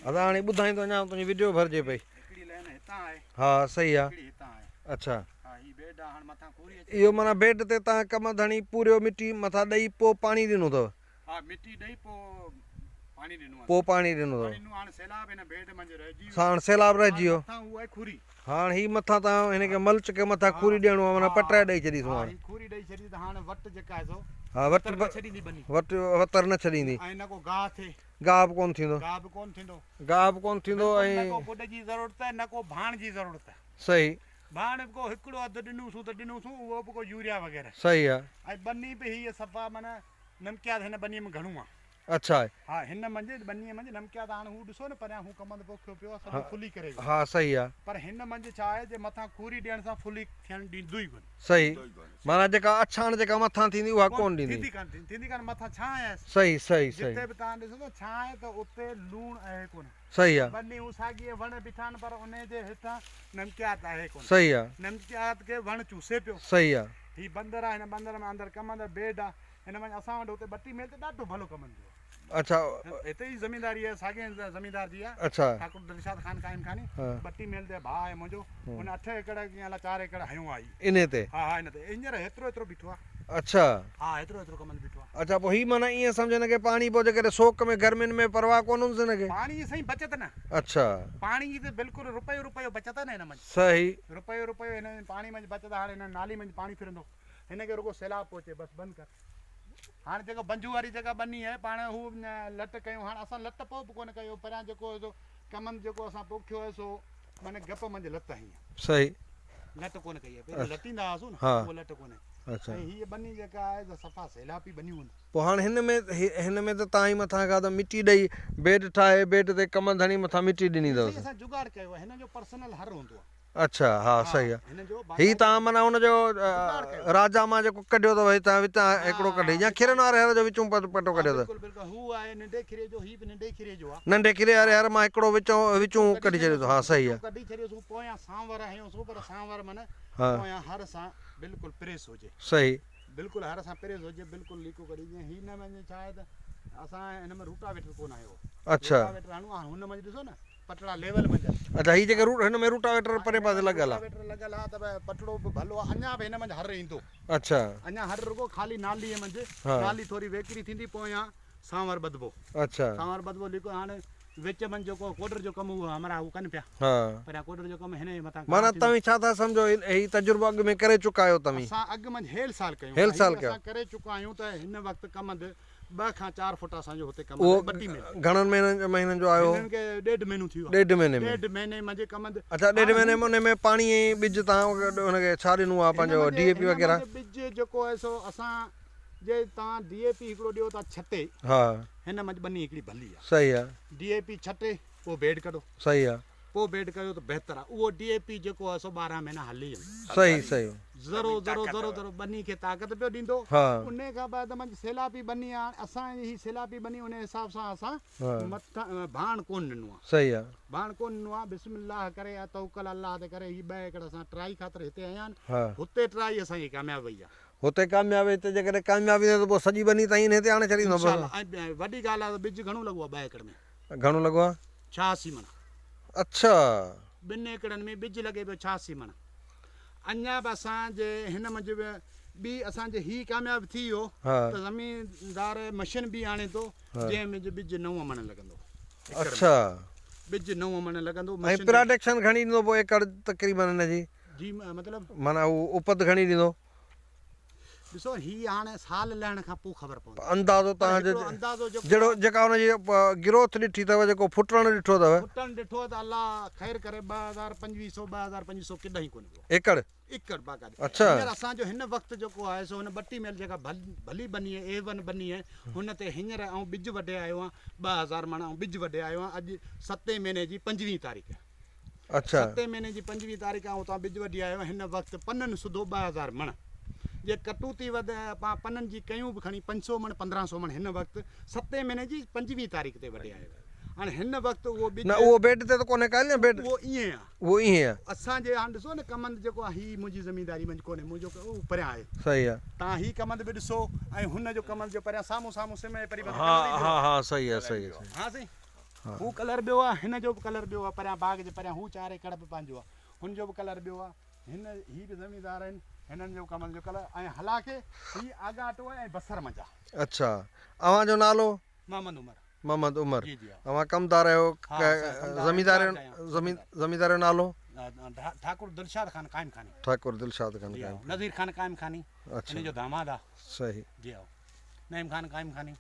अदा हाणे ॿुधाई तो अञा तुंहिंजी वीडियो भरजे पई। हाँ सही आ। अच्छा इहो माना बेड ते तव्हां कम धणी पूरियो मिट्टी मथां ॾेई पोइ पाणी ॾिनो अथव? हाँ मिट्टी ॾेई पानी ॾिनो पोइ पाणी ॾिनो अथव। हाणे सैलाब हिन बेड मंझि रहिजी वियो। साण सैलाब रहिजी वियो। उहा खूरी हाणे ही मथां तव्हां हिनखे मल्च के मथां खूरी ॾियणो आहे माना पटराए ॾेई छॾीसो हाणे। खूरी ॾेई छॾी त हाणे वट जेका आहे सो हा वट वतर न छॾींदी ऐं न को गाह थिए। गाह बि कोन थींदो। गाह बि कोन थींदो। गाह बि कोन थींदो ऐं न को गुड जी ज़रूरत आहे न को भाण जी ज़रूरत आहे। सही भाण को हिकिड़ो अधु ॾिनूं त ॾिनूं उहो बि को यूरिया वग़ैरह। सही आहे। ऐं बनी बि हीअ सफ़ा माना नमकियात हिन बनीअ में घणो आहे। अच्छा हाँ हिन मंझि बनीअ मंझि नमकियात हाणे हू ॾिसो न परियां हू कमंद पोखियो पियो आहे सभु फुली करे। हाँ सही आहे। पर हिन मंझि छा आहे जे मथां खूरी ॾियण सां फुली थियण ॾींदो ई कोन। सही माना जेका अछाण जेका मथां थींदी उहा कोन ॾींदी। थींदी कान मथां छां आहे। सही सही सही। जिते बि तव्हां ॾिसो त छां आहे त उते लूणु आहे कोन। सही आहे। बनी हू साॻी वण बीठा आहिनि पर उन जे हेठां नमकियात आहे कोन। सही आहे। नमकियात खे वण चूसे पियो। सही आहे। ही बंदर आहे हिन बंदर में अंदरि कमंदड़ बेड आहे हिन में असां वटि उते ॿटी मेल ते ॾाढो भलो कमंदो आहे। अच्छा हिते ई ज़मीनदारी आहे साॻे ज़मीनदार जी आहे। अच्छा ठाकुर दिलशाद खान काइम खानी ॿटी मेल ते भाउ आहे मुंहिंजो हुन 8 एकड़ अलाए 4 एकड़ हयूं आई इन ते। हा हा इन ते हींअर हेतिरो बीठो आहे। अच्छा हा हेतिरो कमंद बीठो आहे। अच्छा पोइ ही माना ईअं सम्झ न के पाणी पोइ जेकॾहिं सोक में गर्मियुनि में परवाह कोन हूंदी न के पाणी जी सही बचत न। अच्छा पाणी जी त बिल्कुलु रुपयो बचत आहे न हिन मंझि। सही रुपयो हिन पाणी मंझि बचत हाणे हिन नाली मंझि पाणी फिरंदो हिनखे रुगो सैलाब पहुचे बसि बंदि कर। हाणे जेको बंजू वारी जगह बनी आहे पाण हू लट कयूं हाणे असां लट पोइ बि कोन कयो परियां जेको कमंद जेको असां पोखियो आहे सो माने गप मंझि लट हीअं। सही लट कोन कई आहे पहिरियों लटींदा हुआसीं न उहो लट कोन्हे। अच्छा ऐं हीअ बनी जेका आहे त सफ़ा सैलाबी बनियूं आहिनि। पोइ हाणे हिन में त तव्हां ई मथां खां त मिटी ॾेई बेड ठाहे बेड ते कमंद हणी मथां मिटी ॾिनी अथव। असां जुगाड़ कयो आहे हिन जो पर्सनल हर हूंदो आहे। अच्छा हा सही आहे। ही तव्हां माना हुनजो राजा मां जेको कढियो अथव हितां विचां हिकिड़ो कढी या खिरन वारे हर जो विचूं पटो कढियो अथव। बिल्कुलु हू आहे नंढे खीरे जो ही बि नंढे खीरे जो आहे। नंढे खीरे वारे हर मां हिकिड़ो विचूं कढी छॾियो अथव। हा सही आहे। कढी छॾियोसीं पोयां सांवर हयोसीं पर सांवर माना पोयां हर सां बिल्कुलु प्रेस हुजे। सही बिल्कुलु हर सां प्रेस हुजे बिल्कुलु लीको कढी जीअं हिन में छा आहे त असां हिन में रूटावेटर कोन आयो। अच्छा रूटावेटर हणूं हाणे हुन में ॾिसो न पटड़ा लेवल में। अच्छा ही जेके हिन में रूटावेटर परे पासे लॻल आहे। रूटावेटर लॻल आहे त पटड़ो बि भलो आहे अञा बि हिन में हर ईंदो। अच्छा अञा हर रुगो ख़ाली नालीअ मंझि नाली थोरी वेकिरी थींदी पोयां सांवर ॿधबो। अच्छा सांवर ॿधबो लिको हाणे विच में जेको कोडर जो कमु उहो हमारा हू कनि पिया। पर कोडर जो कमु हिन जे मथां माना तव्हीं छा था सम्झो ही तजुर्बो अॻु में करे चुका आहियो तव्हीं? असां अॻु में हेल साल कयूं। हेल साल कयो असां करे चुका आहियूं त हिन वक़्तु कमंद 2 खां 4 फुट असांजो हुते कमंद ॿटी में। घणनि महीननि जो आयो? हिननि खे 1.5 महीनो थी वियो। 1.5 महीने में? 1.5 महीने मंझि कमंद। अच्छा 1.5 महीने में उन में पाणी ऐं ॿिज तव्हां हुनखे छा ॾिनो आहे पंहिंजो DAP वग़ैरह? ॿिज जेको आहे सो असां जे तव्हां DAP हिकिड़ो ॾियो था छटे। हा हिन मंझि बनी हिकिड़ी भली आहे। सही आहे। DAP छटे पोइ बेड कढो। सही आहे। पोइ बेड कयो त बहितर आहे। उहो DAP जेको आहे सो 12 महीना हली सही सही ज़रो बनी खे ताक़त पियो ॾींदो। उन खां बाद मंझि सैलाबी बनी आहे असांजी ही सैलाबी बनी उन हिसाब सां असां मथां भाण कोन ॾिनो आहे। सही आहे। भाण कोन ॾिनो आहे बिस्मिल्लाह करे तवक्कल अल्लाह ते करे ही 2 एकड़ असां ट्राई ख़ातिर हिते आया आहिनि। हुते ट्राई असांजी कामयाबु वई आहे। हुते कामयाबी हिते जेकॾहिं कामयाबी न त पोइ सॼी बनी ताईं हिते आणे छॾींदो। ऐं वॾी ॻाल्हि आहे त ॿिज घणो लॻो आहे 2 एकड़ में? घणो लॻो आहे? 86 मण। अच्छा 2 एकड़नि में ॿिज लॻे पियो 86 मण। अञा बि असांजे हिन मंझि ॿी असांजे ही कामयाबु थी वियो त ज़मीनदार मशीन बि आणे थो जंहिं में ॿिज 9 मण लॻंदो। अच्छा ॿिज 9 मण लॻंदो। ऐं प्रोडक्शन घणी ॾींदो पोइ एकड़ तक़रीबन हिनजी? जी मतिलबु माना हू उपत घणी ॾींदो? ॾिसो ही हाणे साल लहण खां पोइ ख़बर पवंदी। अंदाज़ो तव्हांजो अंदाज़ो जहिड़ो जेका हुनजी ग्रोथ ॾिठी अथव जेको फुटण ॾिठो अथव? फुटण ॾिठो त अल्लाह ख़ैर करे 2200 किॾा ई कोन एकड़ बाक़ाइदा। अच्छा असांजो हिन वक़्तु जेको आहे सो हुन ॿटी मेल जेका भली बनी आहे A1 बनी आहे हुन ते हींअर ऐं ॿिज वढे आयो आहे 2000 मण ऐं ॿिज वढे आयो आहे अॼु 7 महीने जी 25 तारीख़। अच्छा 7 महीने जी 25 तारीख़ ऐं तव्हां ॿिज वढी आयो हिन वक़्तु पननि सुधो 2000 मण। जे कटूती वध पननि जी कयूं बि खणी 500 मण 1500 मण हिन वक़्तु 7 महीने जी 25 तारीख़ ते वढे आयो। हाणे हिन वक़्तु उहो ॿिज न उहो बेड ते त कोन्हे काल न बेड उहो ईअं आहे। उहो ईअं आहे असांजे हाणे ॾिसो न कमंद जेको आहे ही मुंहिंजी ज़मीनदारी मंझि कोन्हे मुंहिंजो उहो परियां आहे। सही आहे। तव्हां ही कमंद बि ॾिसो ऐं हुन जो कमंद जो परियां साम्हूं सिम जे परी। हा सही आहे। हा साईं हू कलर ॿियो आहे, हिन जो बि कलर ॿियो आहे, परियां बाग जे परियां हू 4 एकड़ बि पंहिंजो आहे, हुन जो बि कलर ॿियो आहे, हिन ही बि ज़मींदार आहिनि, हिननि जो कमल जो कलर ऐं हालांकि ही आगाटो ऐं बसर मंझा। अच्छा, अवां जो नालो? मोहम्मद उमर। मोहम्मद उमर। जी जी। अवां कमदार आहियो, ज़मींदार जो नालो? ठाकुर दिलशाद खान कायम खानी। ठाकुर दिलशाद खान कायम। नज़ीर खान कायम खानी। अच्छा, इन जो दामाद आहे। सही। जी नईम खान कायम खानी।